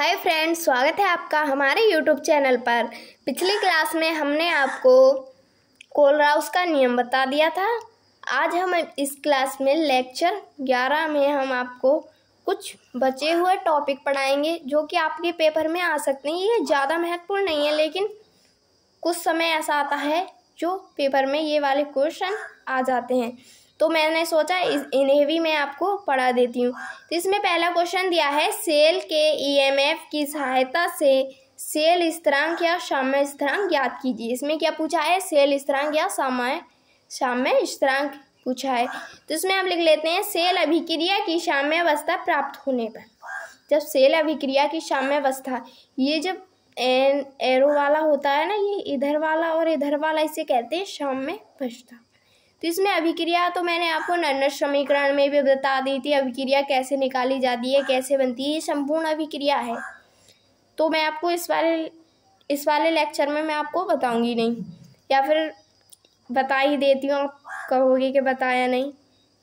Hi friends, स्वागत है आपका हमारे यूट्यूब चैनल पर। पिछली क्लास में हमने आपको कोलराउस का नियम बता दिया था। आज हम इस क्लास में लेक्चर 11 में हम आपको कुछ बचे हुए टॉपिक पढ़ाएंगे जो कि आपके पेपर में आ सकते हैं। ये ज़्यादा महत्वपूर्ण नहीं है, लेकिन कुछ समय ऐसा आता है जो पेपर में ये वाले क्वेश्चन आ जाते हैं, तो मैंने सोचा इन्हें भी मैं आपको पढ़ा देती हूँ। तो इसमें पहला क्वेश्चन दिया है, सेल के ईएमएफ की सहायता से सेल स्थिरांक या साम्य स्थिरांक ज्ञात कीजिए। इसमें क्या पूछा है? सेल स्थिरांक या साम्य स्थिरांक पूछा है। तो इसमें आप लिख लेते हैं, सेल अभिक्रिया की साम्यावस्था प्राप्त होने पर, जब सेल अभिक्रिया की साम्यावस्था, ये जब एरो वाला होता है ना, ये इधर वाला और इधर वाला, इसे कहते हैं साम्यावस्था। तो इसमें अभिक्रिया तो मैंने आपको नन्नर समीकरण में भी बता दी थी, अभिक्रिया कैसे निकाली जाती है, कैसे बनती है, ये संपूर्ण अभिक्रिया है। तो मैं आपको इस वाले लेक्चर में मैं आपको बताऊंगी नहीं, या फिर बता ही देती हूँ, आप कहोगे कि बताया नहीं।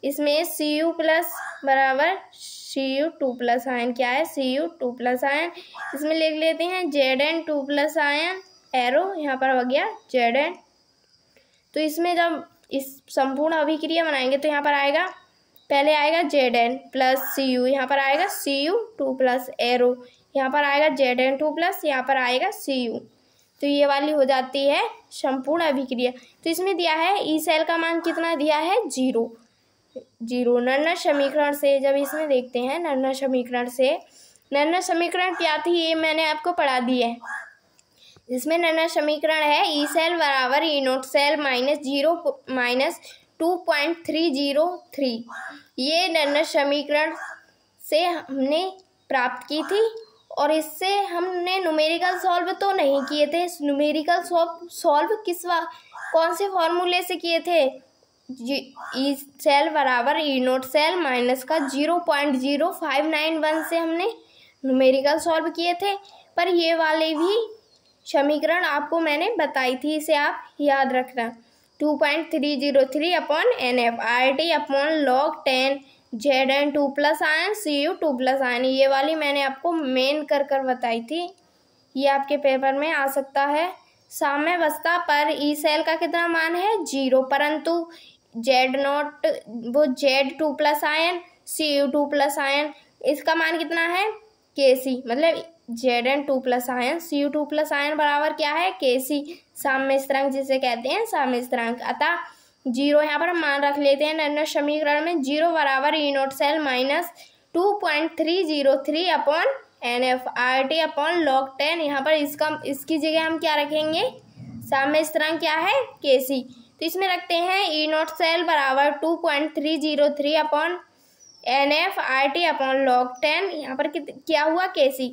इसमें Cu प्लस बराबर Cu2 प्लस आयन, क्या है? Cu2 plus ion. इसमें लिख लेते हैं Zn2 प्लस आयन, एरो यहाँ पर हो गया Zn। तो इसमें जब इस संपूर्ण अभिक्रिया बनाएंगे तो यहाँ पर आएगा, पहले आएगा Zn प्लस Cu, यहाँ पर आएगा Cu2 प्लस एरो, यहाँ पर आएगा Zn2 प्लस, यहाँ पर आएगा Cu। तो ये वाली हो जाती है संपूर्ण अभिक्रिया। तो इसमें दिया है ई सेल का मान कितना दिया है? 0। नन्नर समीकरण से जब इसमें देखते हैं, नन्नर समीकरण क्या थी ये मैंने आपको पढ़ा दी है। इसमें नन्नर समीकरण है ई सेल बराबर ई नोट सेल माइनस 2.303। ये नन्नर समीकरण से हमने प्राप्त की थी, और इससे हमने न्यूमेरिकल सॉल्व तो नहीं किए थे। न्यूमेरिकल सॉल्व कौन से फॉर्मूले से किए थे? ई सेल बराबर ई नोट सेल माइनस का 0.0591 से हमने न्यूमेरिकल सॉल्व किए थे। पर ये वाले भी समीकरण आपको मैंने बताई थी, इसे आप याद रखना। 2.303 upon NF RT upon log 10 Zn2 plus ion Cu2 plus ion, ये वाली मैंने आपको मेन कर बताई थी। ये आपके पेपर में आ सकता है। साम्यावस्था पर ई सेल का कितना मान है? 0, परंतु Z0 वो Z2 plus ion Cu2 plus ion, इसका मान कितना है? Kc, मतलब Zn2 plus ion Cu2 plus ion बराबर क्या है? Kc, साम्य स्थिरांक जिसे कहते हैं साम्य स्थिरांक। अतः 0 यहाँ पर हम मान रख लेते हैं नन्नर समीकरण में। 0 बराबर E not cell minus 2.303 upon NF RT upon log 10। यहाँ पर इसकी जगह हम क्या रखेंगे? साम्य स्थिरांक क्या है? Kc। तो इसमें रखते हैं ई नोट सेल बराबर 2.303 upon NF RT upon log 10। यहाँ पर क्या हुआ? Kc,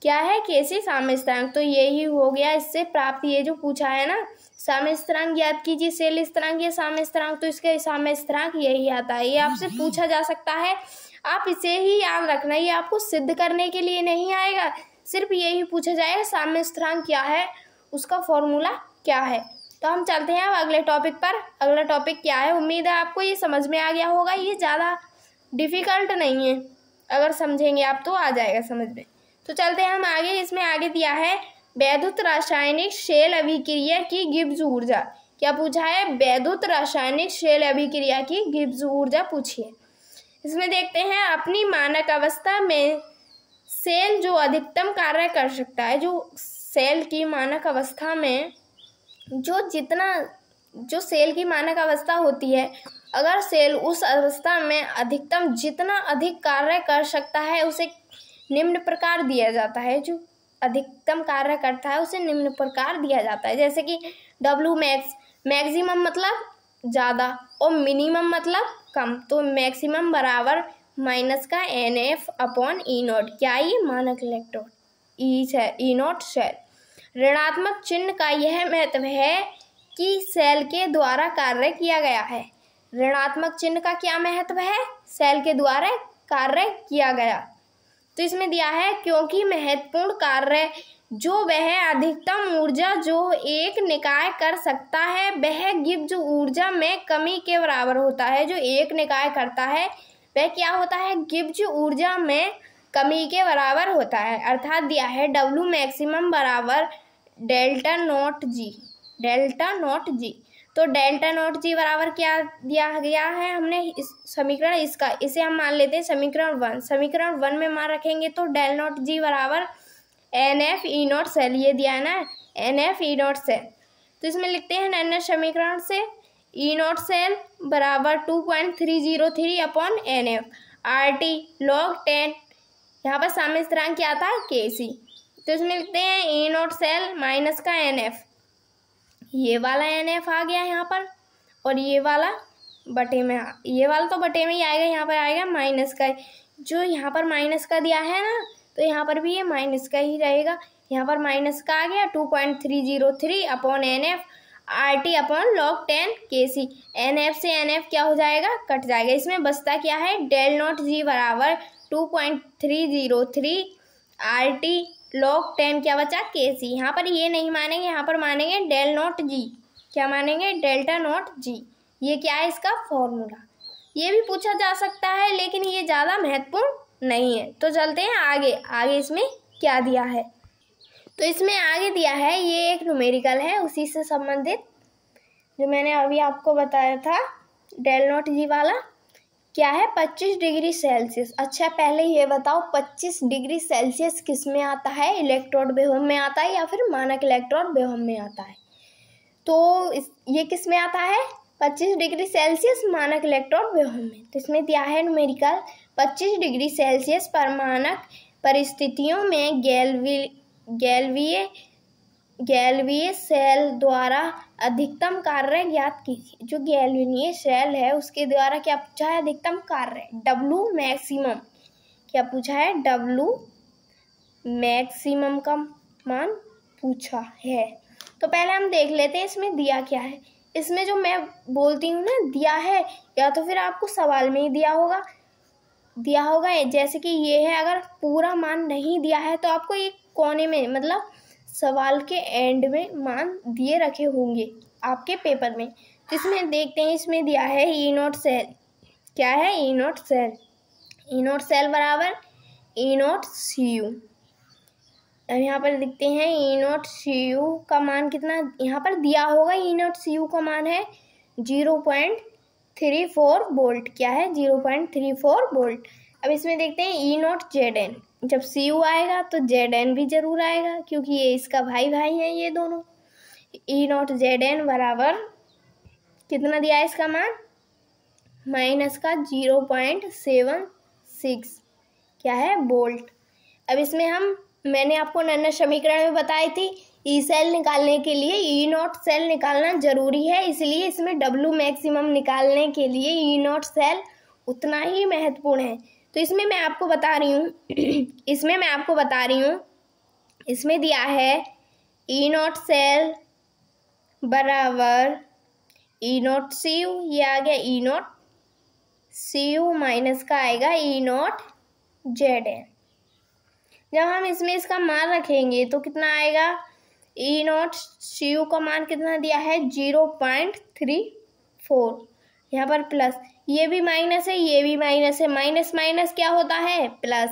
क्या है? Kc साम्य स्थिरांक। तो यही हो गया इससे प्राप्त, ये जो पूछा है ना, साम्य स्थिरांक याद कीजिए, सेल स्थिरांक या साम्य स्थिरांक, तो इसके साम्य स्थिरांक यही आता है। ये आपसे पूछा जा सकता है, आप इसे ही याद रखना। ये आपको सिद्ध करने के लिए नहीं आएगा, सिर्फ यही पूछा जाएगा साम्य स्थिरांक क्या है, उसका फॉर्मूला क्या है। तो हम चलते हैं अब अगले टॉपिक पर। अगला टॉपिक क्या है? उम्मीद है आपको ये समझ में आ गया होगा। ये ज़्यादा डिफिकल्ट नहीं है, अगर समझेंगे आप तो आ जाएगा समझ में। तो चलते हैं हम आगे। इसमें आगे दिया है वैद्युत रासायनिक सेल अभिक्रिया की गिब्स ऊर्जा। क्या पूछा है? वैद्युत रासायनिक सेल अभिक्रिया की गिब्स ऊर्जा पूछिए। इसमें देखते हैं, अपनी मानक अवस्था में सेल जो अधिकतम कार्य कर सकता है, जो सेल की मानक अवस्था में जो सेल की मानक अवस्था होती है, अगर सेल उस अवस्था में अधिकतम जितना अधिक कार्य कर सकता है उसे निम्न प्रकार दिया जाता है। जो अधिकतम कार्य करता है उसे निम्न प्रकार दिया जाता है, जैसे कि W मैक्स, मैक्सिमम मतलब ज़्यादा और मिनिमम मतलब कम। तो मैक्सिमम बराबर माइनस का NF अपॉन ई नोट, क्या? ये मानक इलेक्ट्रॉन ई नोट सेल। ऋणात्मक चिन्ह का यह महत्व है कि सेल के द्वारा कार्य किया गया है। ऋणात्मक चिन्ह का क्या महत्व है? सेल के द्वारा कार्य किया गया। तो इसमें दिया है, क्योंकि महत्वपूर्ण कार्य जो वह अधिकतम ऊर्जा जो एक निकाय कर सकता है वह गिब्स ऊर्जा में कमी के बराबर होता है। जो एक निकाय करता है वह क्या होता है? गिब्स ऊर्जा में कमी के बराबर होता है। अर्थात दिया है डब्ल्यू मैक्सिमम बराबर delta not G, delta not G. तो डेल्टा नॉट जी बराबर क्या दिया गया है हमने इस समीकरण इसका, इसे हम मान लेते हैं समीकरण 1। समीकरण 1 में मान रखेंगे तो डेल नॉट जी बराबर N F E not cell, ये दिया है ना N F E not cell. तो इसमें लिखते हैं नन्हे समीकरण से ई नॉट सेल बराबर 2.303 upon N F R T log 10, यहाँ पर साम्य स्थिरांक क्या था के सी। तो इसमें लिखते हैं ई नॉट सेल माइनस का एन एफ, ये वाला एन एफ आ गया यहाँ पर, और ये वाला बटे में, ये वाला तो बटे में ही आएगा, यहाँ पर आएगा माइनस का। जो यहाँ पर माइनस का दिया है ना, तो यहाँ पर भी ये माइनस का ही रहेगा। यहाँ पर माइनस का आ गया 2.303 upon N F R T upon log 10 K C. N F से एन एफ क्या हो जाएगा, कट जाएगा। इसमें बचता क्या है, डेल नॉट जी बराबर 2.303 आर टी लॉग 10 क्या बचा के सी। यहाँ पर ये नहीं मानेंगे, यहाँ पर मानेंगे डेल नॉट जी, क्या मानेंगे डेल्टा नॉट जी। ये क्या है इसका फॉर्मूला, ये भी पूछा जा सकता है लेकिन ये ज़्यादा महत्वपूर्ण नहीं है। तो चलते हैं आगे, आगे इसमें क्या दिया है। तो इसमें आगे दिया है, ये एक न्यूमेरिकल है उसी से संबंधित जो मैंने अभी आपको बताया था डेल नॉट जी वाला। क्या है 25 डिग्री सेल्सियस। अच्छा पहले ये बताओ 25 डिग्री सेल्सियस किस में आता है, इलेक्ट्रोड विभव में आता है या फिर मानक इलेक्ट्रोड विभव में आता है। तो ये किस में आता है 25 डिग्री सेल्सियस मानक इलेक्ट्रोड विभव में। तो इसमें दिया है न्यूमेरिकल 25 डिग्री सेल्सियस पर मानक परिस्थितियों में गैल्वीय सेल द्वारा अधिकतम कार्य ज्ञात कीजिए। जो गैल्वेनीय सेल है उसके द्वारा क्या पूछा है, अधिकतम कार्य डब्लू मैक्सिमम, क्या पूछा है डब्लू मैक्सिमम का मान पूछा है। तो पहले हम देख लेते हैं इसमें दिया क्या है। इसमें जो मैं बोलती हूँ ना दिया है, या तो फिर आपको सवाल में ही दिया होगा जैसे कि ये है। अगर पूरा मान नहीं दिया है तो आपको एक कोने में, मतलब सवाल के एंड में मान दिए रखे होंगे आपके पेपर में। तो इसमें देखते हैं, इसमें दिया है ई नॉट सेल, क्या है E not cell, E not cell बराबर ई नॉट सी यू। अब यहाँ पर देखते हैं ई नॉट सी यू का मान कितना यहाँ पर दिया होगा। ई नॉट सी यू का मान है 0.34 वोल्ट, क्या है 0.34 वोल्ट। अब इसमें देखते हैं ई नॉट जेड एन, जब सी यू आएगा तो जेड एन भी जरूर आएगा क्योंकि ये इसका भाई भाई हैं ये दोनों। ई नॉट जेड एन बराबर कितना दिया है इसका मान, माइनस का 0.76 क्या है वोल्ट। अब इसमें मैंने आपको नन्हे समीकरण में बताई थी ई सेल निकालने के लिए ई नॉट सेल निकालना जरूरी है, इसलिए इसमें डब्ल्यू मैक्सिमम निकालने के लिए ई नॉट सेल उतना ही महत्वपूर्ण है। तो इसमें मैं आपको बता रही हूँ इसमें दिया है ई नॉट सेल बराबर ई नॉट सी यू, ये आ गया ई नॉट सी यू माइनस का आएगा ई नॉट जेड एन। जब हम इसमें इसका मान रखेंगे तो कितना आएगा, ई नॉट सी यू का मान कितना दिया है 0.34, यहाँ पर प्लस, ये भी माइनस है ये भी माइनस है, माइनस माइनस क्या होता है प्लस।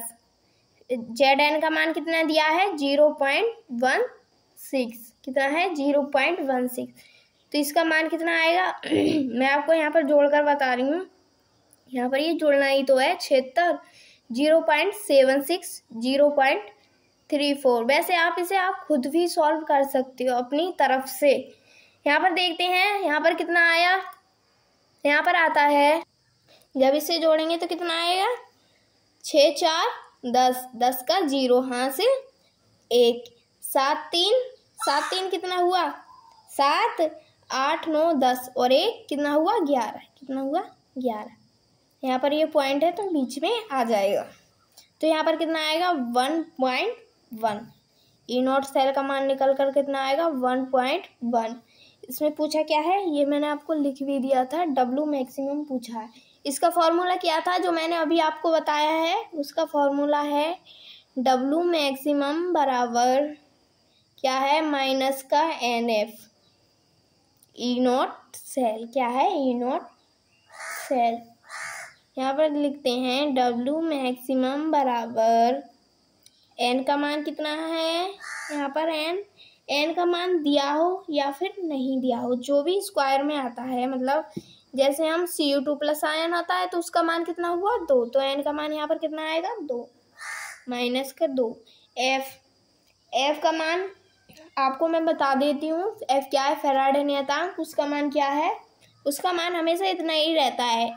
जेड एन का मान कितना दिया है 0.16, कितना है 0.16। तो इसका मान कितना आएगा मैं आपको यहाँ पर जोड़कर बता रही हूँ, यहाँ पर ये जोड़ना ही तो है 76, 0.76, 0.34। वैसे आप इसे खुद भी सॉल्व कर सकते हो अपनी तरफ से। यहाँ पर देखते हैं यहाँ पर कितना आया, यहाँ पर आता है जब इसे जोड़ेंगे तो कितना आएगा 6 4 10, 10 का 0 हासिल 1, 7 3 कितना हुआ 7 8 9 10 और 1 कितना हुआ 11, कितना हुआ 11। यहाँ पर ये पॉइंट है तो बीच में आ जाएगा। तो यहाँ पर कितना आएगा 1.1। ई नॉट सेल का मान निकल कर कितना आएगा 1.1। इसमें पूछा क्या है ये मैंने आपको लिख भी दिया था, डब्ल्यू मैक्सिमम पूछा है। इसका फॉर्मूला क्या था जो मैंने अभी आपको बताया है, उसका फॉर्मूला है डब्ल्यू मैक्सिमम बराबर क्या है माइनस का N F E not cell, क्या है ई नॉट सेल यहाँ पर लिखते हैं W मैक्सिमम बराबर n का मान कितना है, यहाँ पर n का मान दिया हो या फिर नहीं दिया हो, जो भी स्क्वायर में आता है, मतलब जैसे हम Cu2 प्लस आयन आता है तो उसका मान कितना हुआ 2, तो n का मान यहाँ पर कितना आएगा 2 माइनस का 2। f का मान आपको मैं बता देती हूँ, f क्या है, फैराडे नियतांक, उसका मान क्या है, उसका मान हमेशा इतना ही रहता है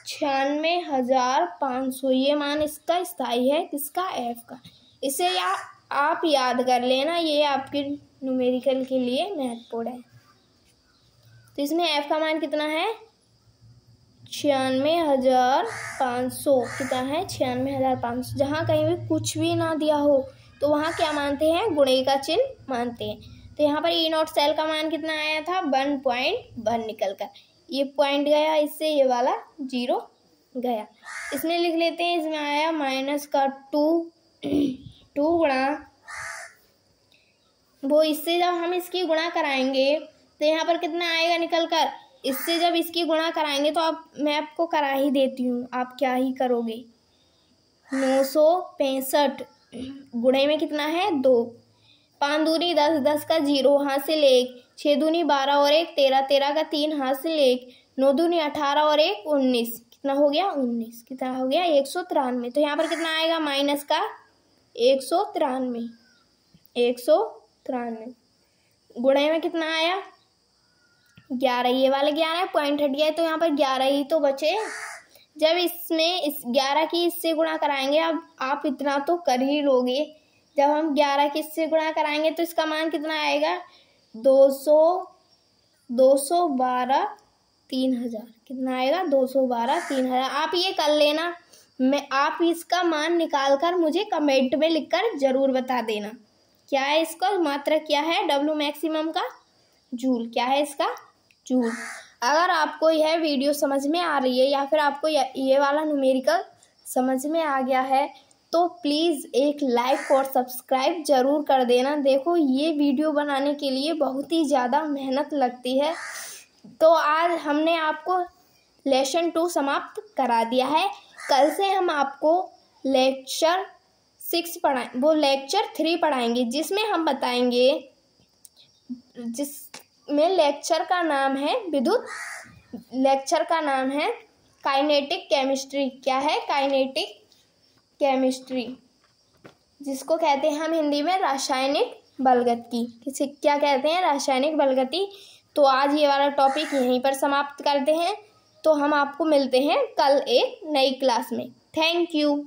96,500, ये मान इसका स्थायी है, किसका, f का। इसे आप याद कर लेना, ये आपके न्यूमेरिकल के लिए महत्वपूर्ण है। तो इसमें f का मान कितना है 96,500, कितना है 96,500। जहाँ कहीं भी कुछ भी ना दिया हो तो वहाँ क्या मानते हैं, गुणे का चिन्ह मानते हैं। तो यहाँ पर E नॉट सेल का मान कितना आया था 1.1 निकल कर, ये पॉइंट गया इससे, ये वाला 0 गया। इसमें लिख लेते हैं, इसमें आया माइनस का 2 गुणा, वो इससे जब हम इसकी गुणा कराएंगे तो यहाँ पर कितना आएगा निकल कर, इससे जब इसकी गुणा कराएंगे तो मैं आपको करा ही देती हूँ, आप क्या ही करोगे, 965 गुणे में कितना है 2, 5 दूनी 10, 10 का 0 हाथ से 1, 6 दूनी 12 और 1 13, 13 का 3 हाथ से 1, 9 दूनी 18 और 1 19, कितना हो गया 19, कितना हो गया 193। तो यहाँ पर कितना आएगा माइनस का 193 गुणे में कितना आया 11, ये वाले 11 पॉइंट हट गया, तो यहाँ पर 11 ही तो बचे। जब इसमें इस 11 की इससे गुणा कराएंगे, अब आप इतना तो कर ही लोगे, जब हम 11 की इससे गुणा कराएंगे तो इसका मान कितना आएगा 212 3000, कितना आएगा 212 3000। आप ये कर लेना, आप इसका मान निकाल कर मुझे कमेंट में लिखकर जरूर बता देना क्या है इसका मात्रक, क्या है W मैक्सिमम का जूल, क्या है इसका जूल। अगर आपको यह वीडियो समझ में आ रही है या फिर आपको ये वाला न्यूमेरिकल समझ में आ गया है तो प्लीज़ एक लाइक और सब्सक्राइब ज़रूर कर देना। देखो ये वीडियो बनाने के लिए बहुत ही ज़्यादा मेहनत लगती है। तो आज हमने आपको लेसन 2 समाप्त करा दिया है। कल से हम आपको लेक्चर 6 वो लेक्चर 3 पढ़ाएंगे, जिसमें हम बताएंगे, जिसमें लेक्चर का नाम है विद्युत, लेक्चर का नाम है काइनेटिक केमिस्ट्री। क्या है काइनेटिक केमिस्ट्री, जिसको कहते हैं हम हिंदी में रासायनिक बलगति, किसे क्या कहते हैं रासायनिक बलगति। तो आज ये वाला टॉपिक यहीं पर समाप्त करते हैं, तो हम आपको मिलते हैं कल एक नई क्लास में। Thank you.